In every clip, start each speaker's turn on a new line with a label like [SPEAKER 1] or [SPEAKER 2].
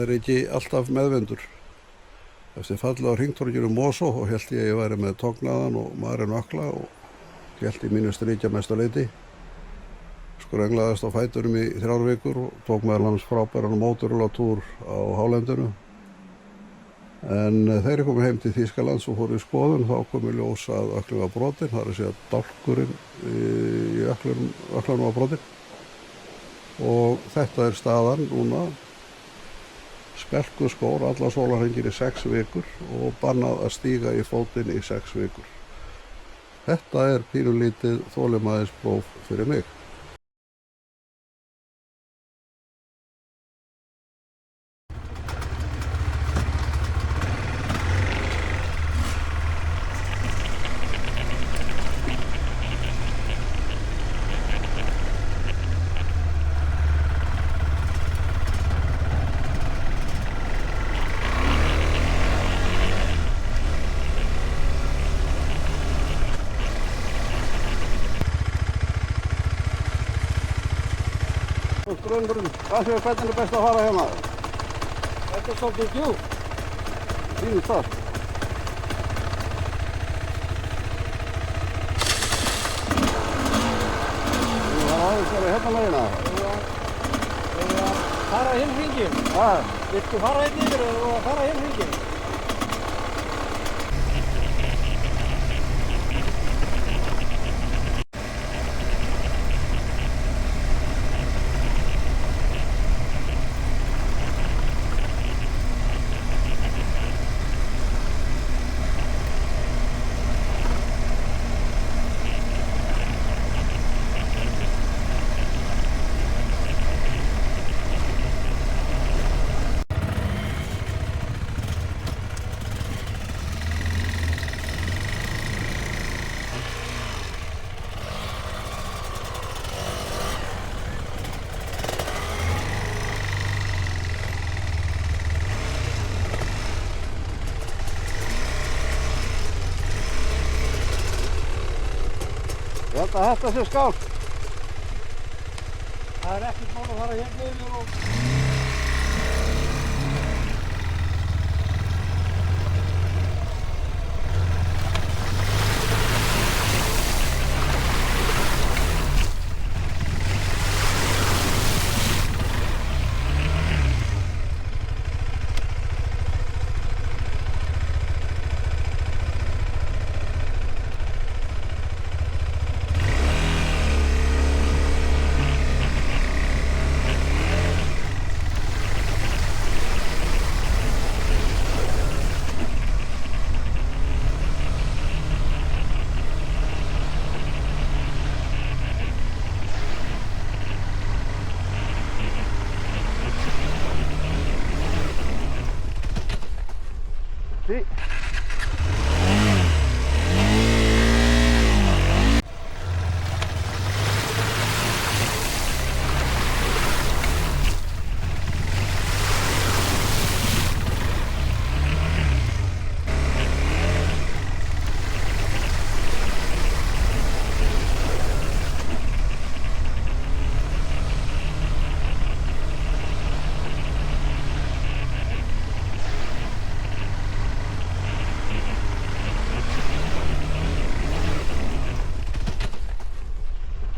[SPEAKER 1] maður ekki alltaf meðvendur. Eftir fallið á hringtorginu Mosó og held ég væri með tognaðan og maðurinn ökla og held í mínu strykja mestu leyti. Skrönglaðist á fæturum í 3 vikur og tók meðal hans frábæran mótorhjólatúr á hálendinu. En þegar ég kom heim til Þýskalands og fór í skoðun þá kom í ljós að ökklinn var brotinn, það er að segja dálkurinn í ökklanum var brotinn. Og þetta er staðan núna. Spelku skór alla sólarhringinn í 6 vikur og bannað að stíga í fótinn í 6 vikur. Þetta er pínulítið þolinmæðispróf fyrir mig. Grunnurinn, hvernig er best að fara hérna? Þetta er svolítið djúpt. Sýnist það. Þú þarf aðeins verið hérna leiðina.
[SPEAKER 2] Eða fara hinn hringinn. Viltu fara hérna yfir og fara hinn hringinn?
[SPEAKER 1] Ég held að þetta sé skált.
[SPEAKER 2] Það er ekkert mál að fara hérna yfir og...
[SPEAKER 1] Sí.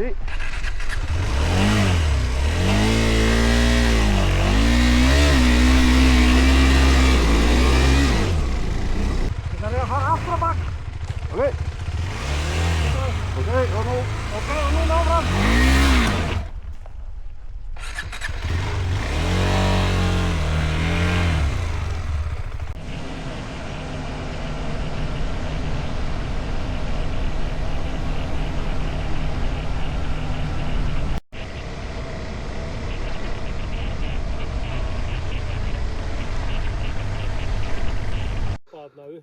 [SPEAKER 1] Sí.
[SPEAKER 2] Það er að fara aftur á bak.
[SPEAKER 1] Ok. Ok, og nú áfram.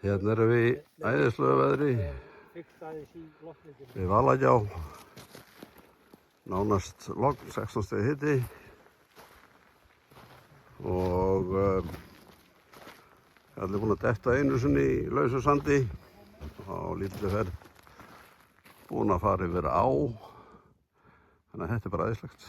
[SPEAKER 1] Hérna erum við í æðislegu veðri við Valagjá, nánast logn, 16 stigi hiti og allir búin að detta einu sinni í lausu sandi á lítilli ferð, búin að fara yfir á, þannig að þetta er bara æðislegt.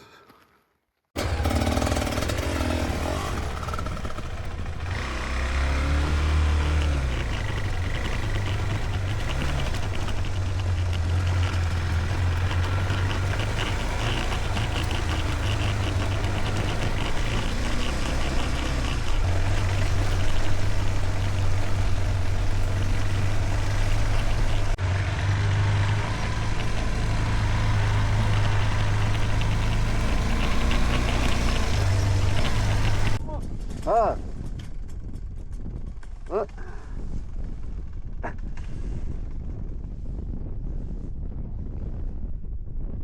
[SPEAKER 1] Það. Það.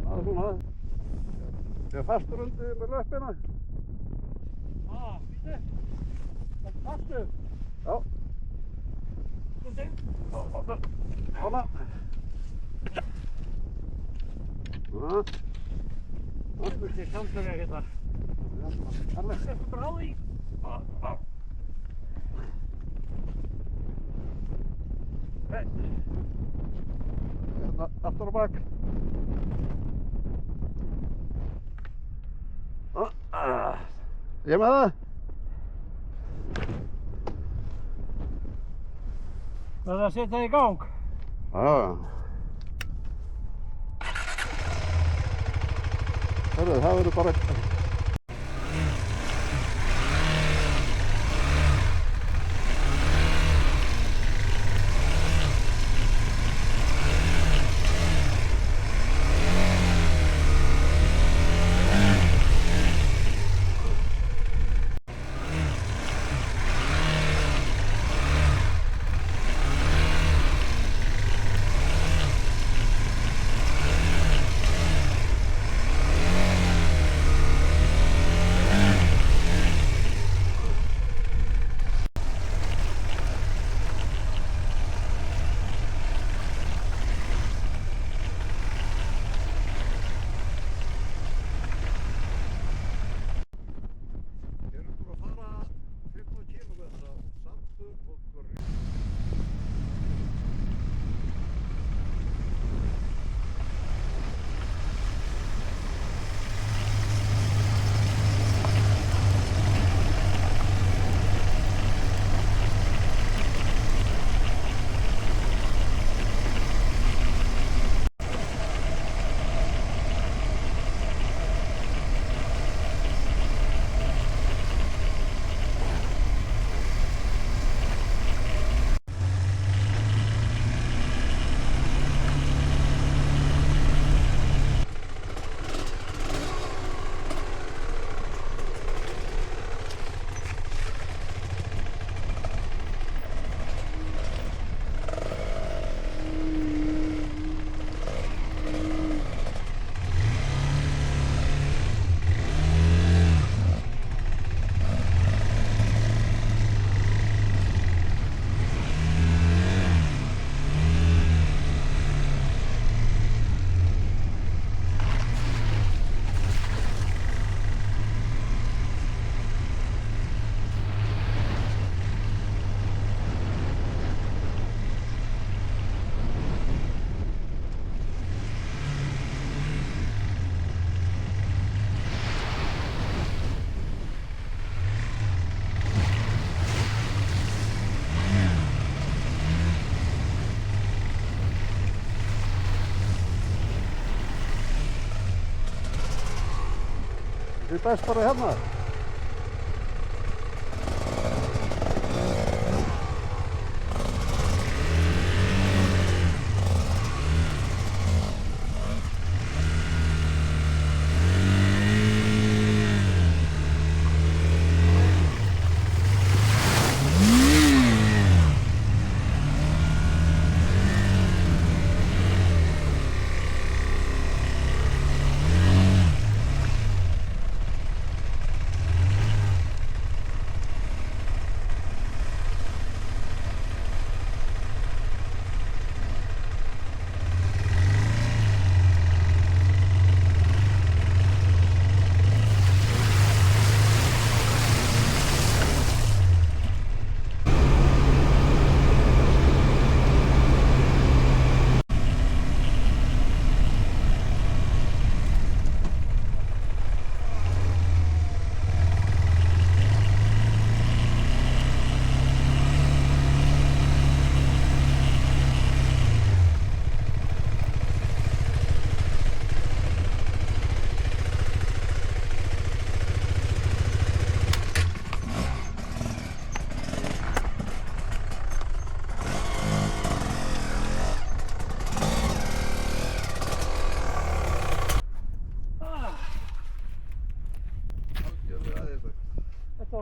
[SPEAKER 1] Það er svona. Ég er fastur undir með löppina.
[SPEAKER 2] Býttu. Það er fastu.
[SPEAKER 1] Já.
[SPEAKER 2] Svolítið.
[SPEAKER 1] Svona. Svona.
[SPEAKER 2] Það er samstöðið hérna.
[SPEAKER 1] Alveg.
[SPEAKER 2] Þetta er bara á því.
[SPEAKER 1] Hérna, aftur á bak. Ég með það?
[SPEAKER 2] Það er að setja það í gang.
[SPEAKER 1] Já. Hörru, það verður bara... Þið best bara hérna.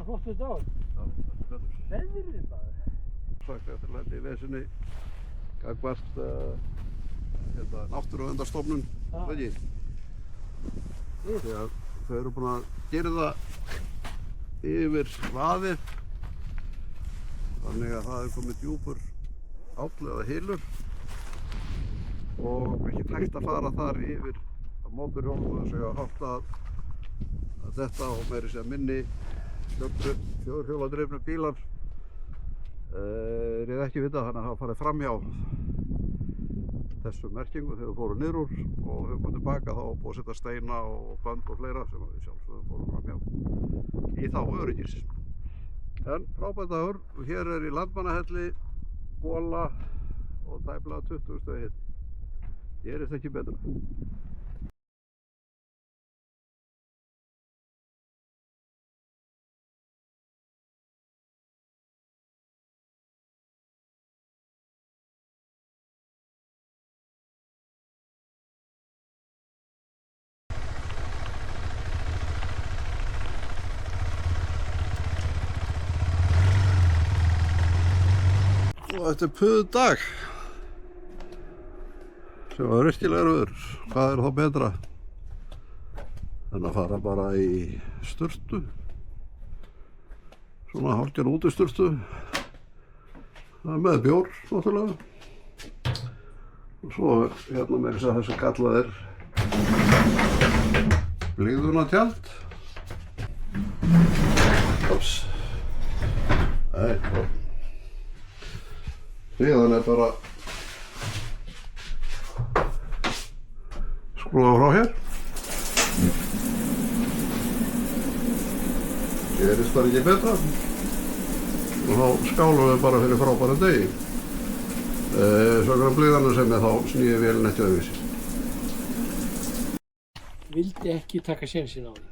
[SPEAKER 2] flottur dagur.
[SPEAKER 1] Já, þetta er betur.
[SPEAKER 2] Veðrið maður.
[SPEAKER 1] Sagt eftir lendi í vesinni gagvart náttúruverndarstofnun, ekki? Því að þau eru búin að girða yfir vaðið þannig að það er komið djúpur áll eða hylur og ekki hægt að fara þar yfir á mótorhjólum þess að hátt að þetta og meiri segja minni fjórhjóladrifnu bílar er ég ekki vita þannig að hafa farið framhjá þessum merkingu þegar við fórum niður úr og þegar við komum tilbaka þá búið að setja steina og bönd og fleira sem við sjálfsögum fórum framhjá í þá öryggis. En frábært dagur og hér er í Landmannahelli gola og tæplega 20 stiga hiti. Gerist ekki betra. Og þetta er puðdag sem var virkilega veður. Hvað er þá betra en að fara bara í sturtu, svona hálfgerð útisturtu með bjór náttúrulega og svo hérna meira þess að þessu kallað er blíðunartjald. Ups. Nei, síðan er bara skrúa frá hér. Gerist það ekki betra og þá skálum við bara fyrir frábæra degi. Sögum blíðanum sem þá snýði vélinn ekki öðruvísi.
[SPEAKER 2] Vildi ekki taka sénsinn á því.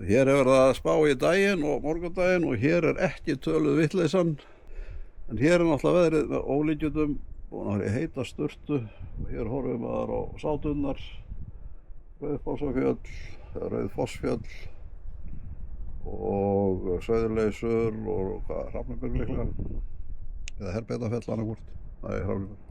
[SPEAKER 1] Hér hefur það að spá í daginn og morgundaginn og hér er ekki töluð vitleysan. En hér er náttúrulega veðrið með ólíkjöndum, búin að vera í heita sturtu og hér horfum við maður á sátunnar, Rauðfossafjöll, Rauðfossfjöll og Sauðurleysur og hvað, Hrafniborg líklega, eða Herbeitafjall annarkvort, það er Hrafniborg.